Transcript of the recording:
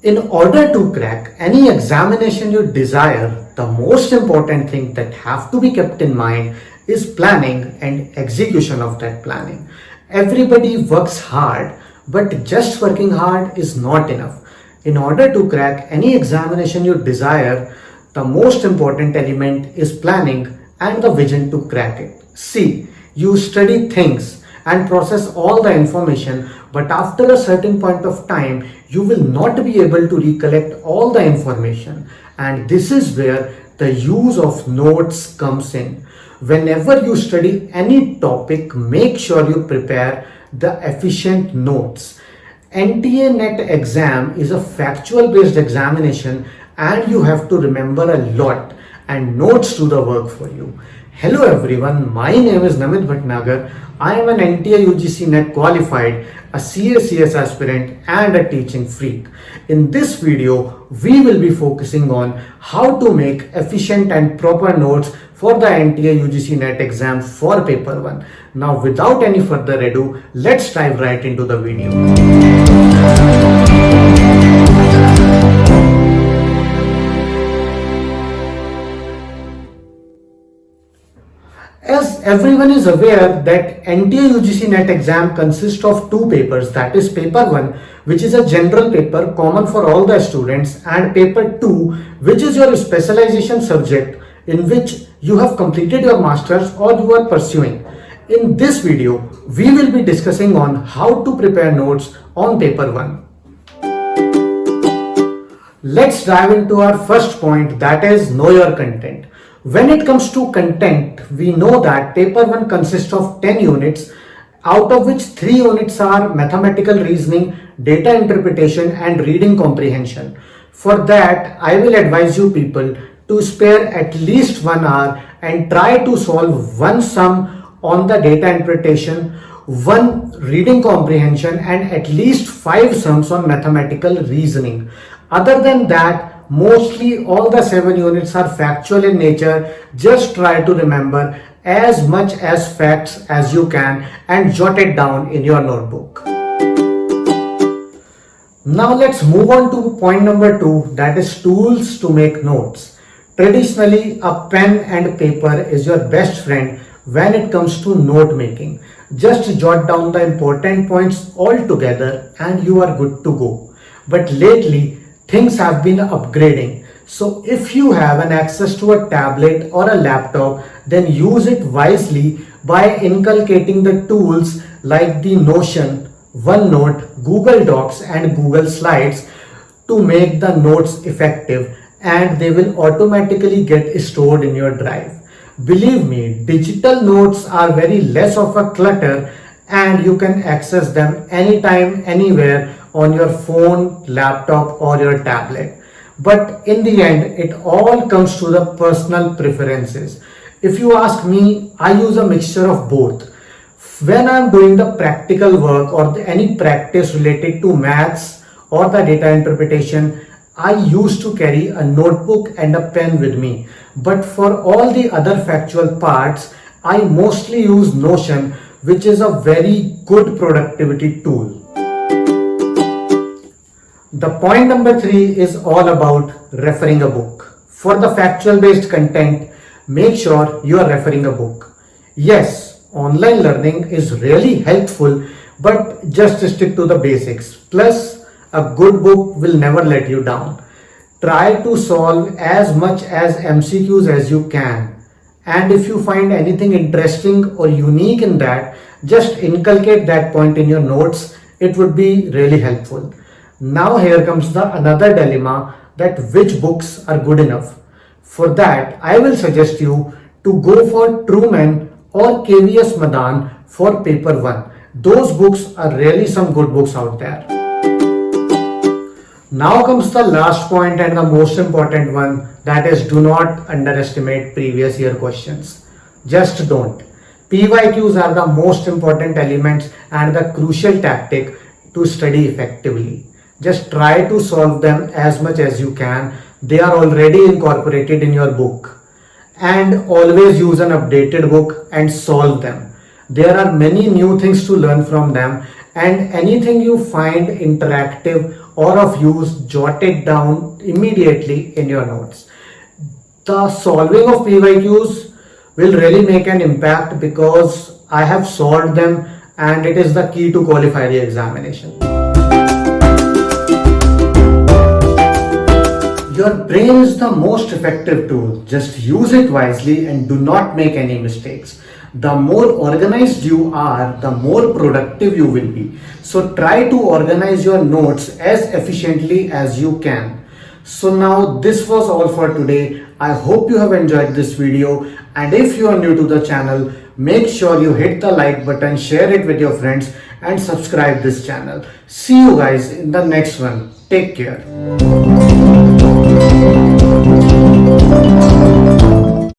In order to crack any examination you desire, the most important thing that have to be kept in mind is planning and execution of that planning. Everybody works hard, but just working hard is not enough. In order to crack any examination you desire, the most important element is planning and the vision to crack it. See, you study things and process all the information, but after a certain point of time, you will not be able to recollect all the information. And this is where the use of notes comes in. Whenever you study any topic, make sure you prepare the efficient notes. NTA NET exam is a factual based examination and you have to remember a lot, and notes do the work for you. Hello everyone, my name is Namit Bhatnagar. I am an NTA UGC NET qualified, a CACS aspirant and a teaching freak. In this video, we will be focusing on how to make efficient and proper notes for the NTA UGC NET exam for paper 1. Now without any further ado, let's dive right into the video. As everyone is aware that NTA UGC NET exam consists of two papers, that is paper 1, which is a general paper common for all the students, and paper 2, which is your specialization subject in which you have completed your masters or you are pursuing. In this video, we will be discussing on how to prepare notes on paper 1. Let's dive into our first point, that is know your content. When it comes to content, we know that paper 1 consists of 10 units, out of which 3 units are mathematical reasoning, data interpretation and reading comprehension. For that, I will advise you people to spare at least 1 hour and try to solve one sum on the data interpretation, one reading comprehension and at least 5 sums on mathematical reasoning. Other than that, mostly all the 7 units are factual in nature. Just try to remember as much as facts as you can and jot it down in your notebook. Now let's move on to point number 2, that is tools to make notes. Traditionally, a pen and paper is your best friend when it comes to note making. Just jot down the important points all together and you are good to go. But lately, things have been upgrading. So if you have an access to a tablet or a laptop, then use it wisely by inculcating the tools like the Notion, OneNote, Google Docs and Google Slides to make the notes effective, and they will automatically get stored in your drive. Believe me, digital notes are very less of a clutter and you can access them anytime, anywhere on your phone, laptop or your tablet. But in the end, it all comes to the personal preferences. If you ask me, I use a mixture of both. When I am doing the practical work or any practice related to maths or the data interpretation, I used to carry a notebook and a pen with me. But for all the other factual parts, I mostly use Notion, which is a very good productivity tool. The point number 3 is all about referring a book. For the factual based content, make sure you are referring a book. Yes, online learning is really helpful, but just stick to the basics. Plus, a good book will never let you down. Try to solve as much as MCQs as you can. And if you find anything interesting or unique in that, just inculcate that point in your notes. It would be really helpful. Now here comes the another dilemma, that which books are good enough. For that, I will suggest you to go for Truman or KVS Madan for paper 1. Those books are really some good books out there. Now comes the last point and the most important one, that is do not underestimate previous year questions. Just don't. PYQs are the most important elements and the crucial tactic to study effectively. Just try to solve them as much as you can. They are already incorporated in your book. And always use an updated book and solve them. There are many new things to learn from them, and anything you find interactive or of use, jot it down immediately in your notes. The solving of PYQs will really make an impact because I have solved them and it is the key to qualify the examination. Your brain is the most effective tool. Just use it wisely and do not make any mistakes. The more organized you are, the more productive you will be. So try to organize your notes as efficiently as you can. So now this was all for today. I hope you have enjoyed this video, and if you are new to the channel, make sure you hit the like button, share it with your friends and subscribe this channel. See you guys in the next one. Take care.